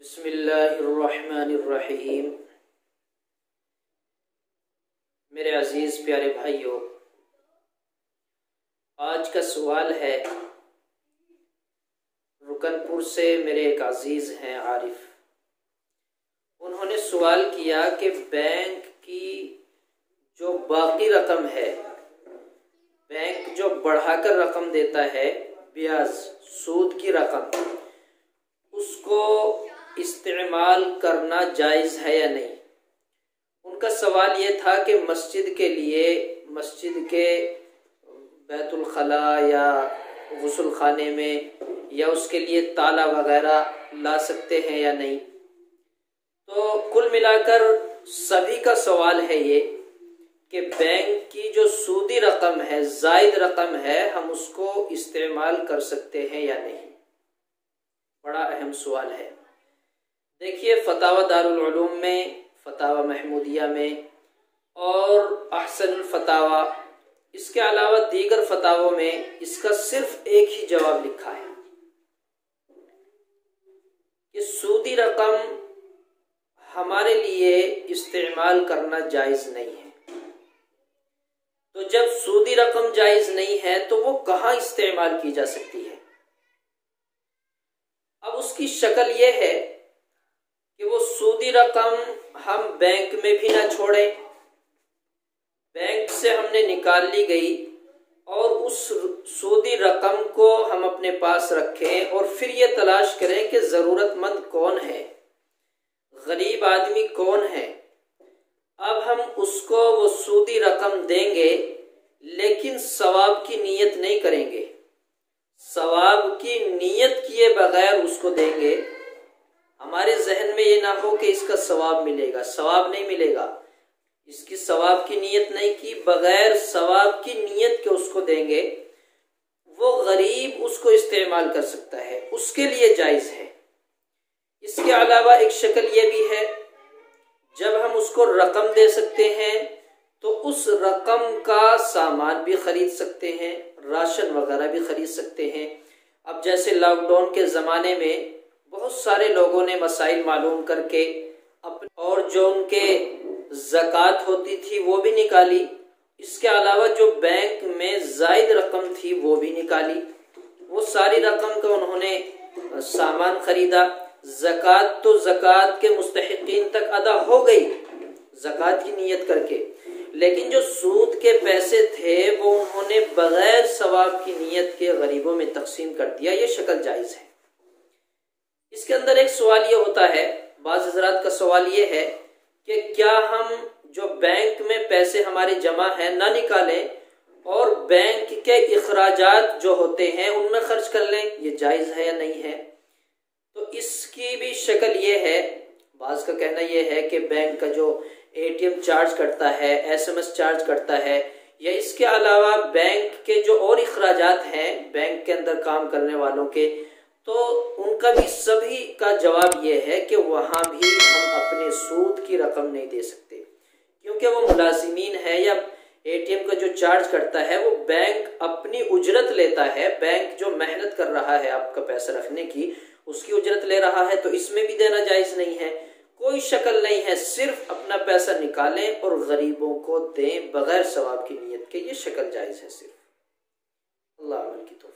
बिस्मिल्लाहिर्रहमानिर्रहीम। मेरे अजीज़ प्यारे भाइयों, आज का सवाल है रुकनपुर से। मेरे एक अजीज़ हैं आरिफ, उन्होंने सवाल किया कि बैंक की जो बाकी रकम है, बैंक जो बढ़ाकर रकम देता है, ब्याज सूद की रकम, उसको इस्तेमाल करना जायज़ है या नहीं। उनका सवाल ये था कि मस्जिद के लिए, मस्जिद के बैतुल खला या गुस्ल खाने में, या उसके लिए ताला वगैरह ला सकते हैं या नहीं। तो कुल मिलाकर सभी का सवाल है ये कि बैंक की जो सूदी रकम है, जायद रकम है, हम उसको इस्तेमाल कर सकते हैं या नहीं। बड़ा अहम सवाल है। देखिए, फतावा दारुल उलूम में, फतावा महमूदिया में और अहसनुल फतावा, इसके अलावा दीगर फतावों में इसका सिर्फ एक ही जवाब लिखा है कि सूदी रकम हमारे लिए इस्तेमाल करना जायज़ नहीं है। तो जब सूदी रकम जायज़ नहीं है तो वो कहाँ इस्तेमाल की जा सकती है। अब उसकी शक्ल ये है कि वो सूदी रकम हम बैंक में भी ना छोड़ें, बैंक से हमने निकाल ली गई और उस सूदी रकम को हम अपने पास रखें और फिर ये तलाश करें कि ज़रूरतमंद कौन है, गरीब आदमी कौन है। अब हम उसको वो सूदी रकम देंगे, लेकिन सवाब की नीयत नहीं करेंगे। सवाब की नीयत किए बगैर उसको देंगे। हमारे जहन में ये ना हो कि इसका सवाब मिलेगा, सवाब नहीं मिलेगा। इसकी सवाब की नीयत नहीं की, बगैर सवाब की नीयत के उसको देंगे। वो गरीब उसको इस्तेमाल कर सकता है, उसके लिए जायज़ है। इसके अलावा एक शक्ल ये भी है, जब हम उसको रकम दे सकते हैं तो उस रकम का सामान भी खरीद सकते हैं, राशन वगैरह भी खरीद सकते हैं। अब जैसे लॉकडाउन के ज़माने में बहुत सारे लोगों ने मसाइल मालूम करके और जो उनके ज़कात होती थी वो भी निकाली। इसके अलावा जो बैंक में जायद रकम थी वो भी निकाली। वो सारी रकम का उन्होंने सामान खरीदा। ज़कात तो ज़कात के मुस्तहिकीन तक अदा हो गई ज़कात की नीयत करके, लेकिन जो सूद के पैसे थे वो उन्होंने बगैर सवाब की नीयत के गरीबों में तकसीम कर दिया। ये शक्ल जायज़ है। इसके अंदर एक सवाल ये होता है, बाज़ हज़रात का सवाल ये है कि क्या हम जो बैंक में पैसे हमारे जमा हैं ना निकालें और बैंक के इखराजात जो होते हैं उनमें खर्च कर लें, ये जायज़ है या नहीं है। तो इसकी भी शक्ल ये है, बाज़ का कहना ये है कि बैंक का जो ATM चार्ज करता है, SMS चार्ज करता है, या इसके अलावा बैंक के जो और इखराजात हैं बैंक के अंदर काम करने वालों के, तो उनका भी सभी का जवाब ये है कि वहाँ भी हम अपने सूद की रकम नहीं दे सकते, क्योंकि वो मुलाजिमीन है या ATM का जो चार्ज करता है वो बैंक अपनी उजरत लेता है। बैंक जो मेहनत कर रहा है आपका पैसा रखने की, उसकी उजरत ले रहा है, तो इसमें भी देना जायज़ नहीं है। कोई शक्ल नहीं है, सिर्फ अपना पैसा निकालें और गरीबों को दें बगैर सवाब की नीयत के, ये शक्ल जायज़ है सिर्फ। अल्लाह अमल की तौफीक।